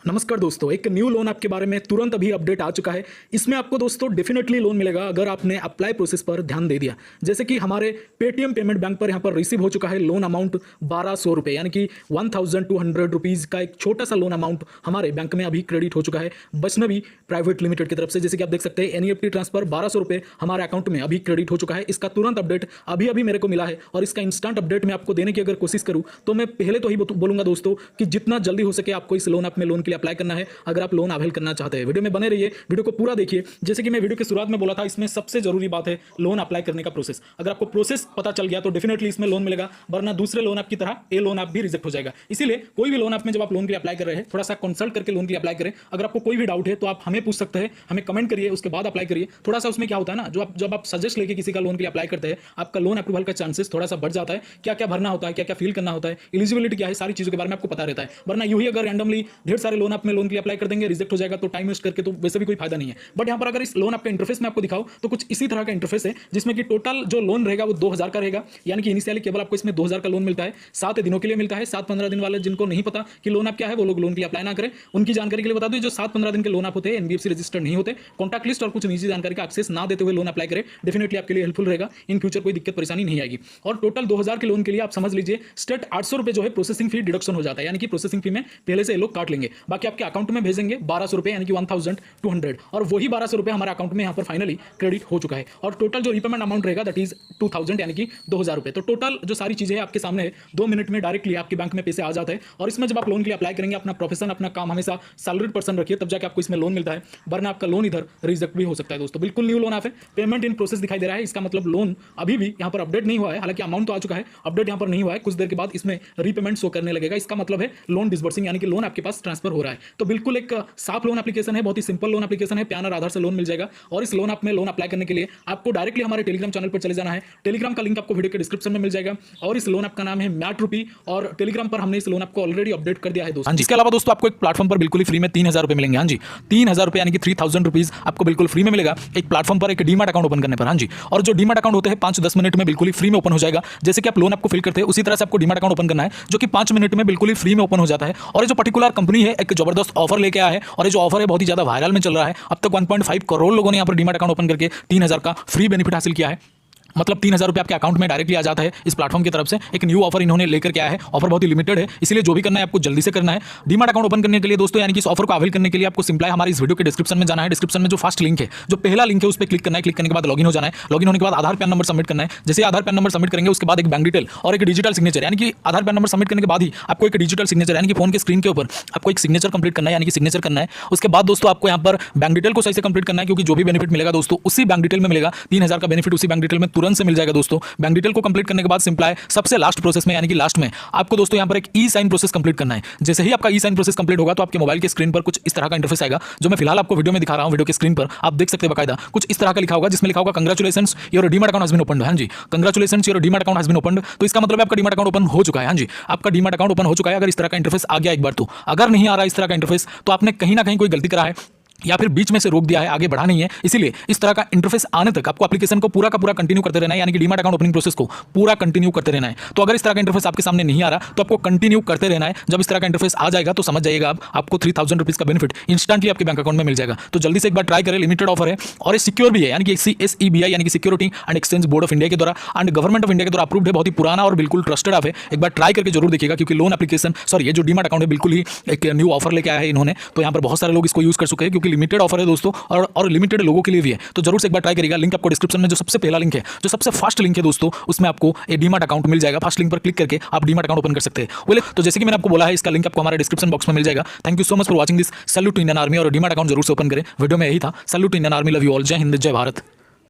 नमस्कार दोस्तों, एक न्यू लोन ऐप के बारे में तुरंत अभी अपडेट आ चुका है। इसमें आपको दोस्तों डेफिनेटली लोन मिलेगा अगर आपने अप्लाई प्रोसेस पर ध्यान दे दिया। जैसे कि हमारे पेटीएम पेमेंट बैंक पर यहाँ पर रिसीव हो चुका है लोन अमाउंट 1200 रुपये, यानी कि 1200 रुपीज़ का एक छोटा सा लोन अमाउंट हमारे बैंक में अभी क्रेडिट हो चुका है वैष्णवी प्राइवेट लिमिटेड की तरफ से। जैसे कि आप देख सकते हैं एनईएफटी ट्रांसफर 1200 रुपये हमारे अकाउंट में अभी क्रेडिट हो चुका है। इसका तुरंत अपडेट अभी अभी मेरे को मिला है और इसका इंस्टेंट अपडेट मैं आपको देने की अगर कोशिश करूँ तो मैं पहले तो ही बोलूँगा दोस्तों कि जितना जल्दी हो सके आपको इस लोन ऐप में लोन के लिए अप्लाई करना है अगर आप लोन अवेल करना चाहते हैं। वीडियो में बने रहिए, वीडियो को पूरा देखिए। जैसे कि मैं वीडियो की शुरुआत में बोला था, इसमें सबसे जरूरी बात है लोन अप्लाई करने का प्रोसेस। अगर आपको प्रोसेस पता चल गया तो डेफिनेटली इसमें लोन मिलेगा, वरना दूसरे लोन ऐप की तरह ये लोन ऐप भी रिजेक्ट हो जाएगा। इसीलिए कोई भी लोन ऐप में जब आप लोन के लिए अप्लाई कर रहे हैं थोड़ा सा कंसल्ट करके लोन के लिए अप्लाई करें। अगर आपको कोई भी डाउट है तो आप हमें पूछ सकते हैं, हमें कमेंट करिए, उसके बाद अप्लाई करिए। थोड़ा सा उसमें क्या होता है ना, जब आप सजेस्ट लेके किसी का लोन के लिए अप्लाई करते हैं आपका लोन अप्रूवल का चांसेस थोड़ा सा बढ़ जाता है। क्या क्या भरना होता है, क्या क्या फिल करना होता है, एलिजिबिलिटी क्या है, सारी चीज़ों के बारे में आपको पता रहता है। वरना यूं ही अगर रैंडमली ढेर सारे लोन ऐप में लोन के लिए अप्लाई कर देंगे, रिजेक्ट हो जाएगा तो टाइम वेस्ट करके तो वैसे भी कोई फायदा नहीं है। बट यहाँ पर अगर इस लोन आपका इंटरफेस में आपको दिखाओ तो कुछ इसी तरह का इंटरफेस है, जिसमें कि टोटल जो लोन रहेगा वो 2000 का रहेगा। यानी कि इनिशियली केवल आपको इसमें 2000 का लोन मिलता है, 7 दिनों के लिए मिलता है। 7-15 दिन वाले जिनको नहीं पता कि लोन आप क्या है वो लोग लोन के लिए अप्लाई ना करें। उनकी जानकारी के लिए बता दूं, जो 7-15 दिन के लोन आप होते हैं एनबीएफसी रजिस्टर्ड नहीं होते, कॉन्टैक्ट लिस्ट और कुछ निजी जानकारी का एक्सेस ना देते हुए लोन अप्लाई करें। डेफिनेटली आपके लिए हेल्पफुल रहेगा, इन फ्यूचर कोई दिक्कत परेशानी नहीं आएगी। और टोटल 2000 के लोन के लिए आप समझ लीजिए स्टेट 800 रुपये जो है प्रोसेसिंग फी डिडक्शन हो जाता है। यानी कि प्रोसेसिंग फी में पहले से ये लोग काट लेंगे, बाकी आपके अकाउंट में भेजेंगे 1200 रुपये, यानी कि 1200, और वही 1200 रुपये हमारे अकाउंट में यहाँ पर फाइनली क्रेडिट हो चुका है। और टोटल जो रीपेमेंट अमाउंट रहेगा दैट इज 2000, यानी कि 2000 रुपये। तो टोटल जो सारी चीज़ें आपके सामने है, 2 मिनट में डायरेक्टली आपके बैंक में पैसे आ जाते हैं। और इसमें जब आप लोन के लिए अप्लाई करेंगे अपना प्रोफेशन, अपना काम हमेशा सैलरीड पर्सन रखिए, तब जाकर आपको इसमें लोन मिलता है, वरना आपका लोन इधर रिजेक्ट भी हो सकता है। दोस्तों बिल्कुल न्यू लोन आप है, पेमेंट इन प्रोसेस दिखाई दे रहा है। इसका मतलब लोन अभी भी यहाँ पर अपडेट नहीं हुआ है, हालांकि अमाउंट तो आ चुका है, अपडेट यहाँ पर नहीं हुआ है। कुछ देर के बाद इसमें रीपेमेंट शो करने लगेगा। इसका मतलब है लोन डिसबर्सिंग, यानी कि लोन आपके पास ट्रांसफर हो रहा है। तो बिल्कुल एक साफ लोन एप्लीकेशन है, बहुत ही सिंपल लोन एप्लीकेशन है, पैन और आधार से लोन मिल जाएगा। और इस लोन ऐप में लोन अप्लाई करने के लिए आपको डायरेक्टली हमारे टेलीग्राम चैनल पर चले जाना है। टेलीग्राम का लिंक आपको वीडियो के डिस्क्रिप्शन में मिल जाएगा। और इस लोन ऐप का नाम है मैट रूपी, और टेलीग्राम पर हमने इस लोन ऐप को ऑलरेडी अपडेट कर दिया है दोस्तों। इसके अलावा दोस्तों आपको एक प्लेटफॉर्म पर बिल्कुल ही फ्री में 3000 रुपये मिलेंगे। हाँ जी, 3000 रुपये यानी कि 3000 रुपीज आपको बिल्कुल फ्री में मिलेगा एक प्लेटफॉर्म पर, एक डीमैट अकाउंट ओपन करने पर। हाँ जी, और जो डीमैट अकाउंट होते हैं 5-10 मिनट में बिल्कुल ही फ्री में ओपन हो जाएगा। जैसे कि आप लोन आपको फिल करते हैं उसी तरह से आपको डीमैट अकाउंट ओपन करना है, जो कि 5 मिनट में बिल्कुल ही फ्री में ओपन हो जाता है। और ये जो पर्टिकुलर कंपनी है एक जबरदस्त ऑफर लेके आया है, और ये जो ऑफर है बहुत ही ज्यादा वायरल में चल रहा है। अब तक 1.5 करोड़ लोगों ने यहाँ पर डीमैट अकाउंट ओपन करके 3000 का फ्री बेनिफिट हासिल किया है। मतलब 3000 रुपये आपके अकाउंट में डायरेक्टली आ जाता है इस प्लेटफॉर्म की तरफ से। एक न्यू ऑफर इन्होंने लेकर के आया है, ऑफर बहुत ही लिमिटेड है, इसलिए जो भी करना है आपको जल्दी से करना है। डीमैट अकाउंट ओपन करने के लिए दोस्तों, यानी कि इस ऑफर को अवेल करने के लिए आपको सिंपल हमारे इस वीडियो के डिस्क्रिप्शन में जाना है। डिस्क्रिप्शन में जो फर्स्ट लिंक है, जो पहला लिंक है, उस पर क्लिक करना है। क्लिक करने के बाद लॉगिन हो जाना है। लॉगिन होने के बाद आधार पैन नंबर सबमिट करना है। जैसे आधार पैन नंबर सबमिट करेंगे उसके बाद एक बैंक डिटेल और एक डिजिटल सिग्नेचर, यानी कि आधार पैन नंबर सबमिट करने के बाद ही आपको एक डिजिटल सिग्नेचर, यानी कि फोन के स्क्रीन के ऊपर आपको एक सिग्नेचर कंप्लीट करना है, यानी कि सिग्नेचर करना है। उसके बाद दोस्तों आपको यहाँ पर बैंक डिटेल को सही से कंप्लीट करना है, क्योंकि जो भी बेनिफिट मिलेगा दोस्तों उसी बैंक डिटेल में मिलेगा। 3000 का बेनिफिट उसी बैंक डिटेल में तुरंत से मिल जाएगा दोस्तों। बैंक डिटेल को कंप्लीट करने के बाद सिंपल है सबसे लास्ट प्रोसेस में, यानी कि लास्ट में आपको दोस्तों यहाँ पर एक ई साइन प्रोसेस कंप्लीट करना है। जैसे ही आपका ई साइन प्रोसेस कंप्लीट होगा तो आपके मोबाइल के स्क्रीन पर कुछ इस तरह का इंटरफेस आएगा, जो मैं फिलहाल आपको वीडियो में दिखा रहा हूं। वीडियो के स्क्रीन पर आप देख सकते हैं बकायदा कुछ इस तरह का लिखा होगा, जिसमें लिखा होगा congratulations your demat account has been opened. हां जी, congratulations your demat account has been opened. तो इसका मतलब आपका डीमैट अकाउंट ओपन हो चुका है। हां जी, आपका डीमैट अकाउंट ओपन हो चुका है। अगर इस तरह का इंटरफेस आ गया एक बार तो, अगर नहीं आ रहा इस तरह का इंटरफेस तो आपने कहीं ना कहीं कोई गलती करा है या फिर बीच में से रोक दिया है, आगे बढ़ा नहीं है। इसीलिए इस तरह का इंटरफेस आने तक आपको एप्लीकेशन को पूरा का पूरा कंटिन्यू करते रहना है, यानी कि डीमैट अकाउंट ओपनिंग प्रोसेस को पूरा कंटिन्यू करते रहना है। तो अगर इस तरह का इंटरफेस आपके सामने नहीं आ रहा तो आपको कंटिन्यू करते रहना है। जब इस तरह का इंटरफेस आ जाएगा तो समझ जाइएगा आपको 3000 रुपीज का बेनिफिट इंस्टेंटली आपके बैंक अकाउंट में मिल जाएगा। तो जल्दी से एक बार ट्राई करें, लिमिटेड ऑफर है और ये सिक्योर भी है, यानी कि SEBI यानी कि security and exchange board of India के द्वारा एंड गवर्नमेंट ऑफ इंडिया के द्वारा अप्रूव्ड है। बहुत ही पुराना और बिल्कुल ट्रस्टेड ऐप है। एक बार ट्राई करके जरूर देखिएगा, क्योंकि लोन एप्लीकेशन ये जो डीमैट अकाउंट है बिल्कुल ही एक न्यू ऑफर लेके आया है इन्होंने। तो यहाँ पर बहुत सारे लोग इसको यूज कर चुके हैं, क्योंकि लिमिटेड ऑफर है दोस्तों और लिमिटेड लोगों के लिए भी है। तो जरूर से एक बार ट्राई करिएगा। लिंक आपको डिस्क्रिप्शन में जो सबसे पहला लिंक है, जो सबसे फर्स्ट लिंक है दोस्तों, उसमें आपको एक डीमैट अकाउंट मिल जाएगा। फर्स्ट लिंक पर क्लिक करके आप डीमैट अकाउंट ओपन कर सकते हैं। बोले तो जैसे कि मैंने आपको बोला है, इसका लिंक आपको हमारे डिस्क्रिप्शन बॉक्स में मिल जाएगा। Thank you so much for watching this. Salute to Indian army, और डीमैट अकाउंट जरूर से ओपन करें। वीडियो में यही था। Salute to Indian army, love you all. जय हिंद, जय भारत।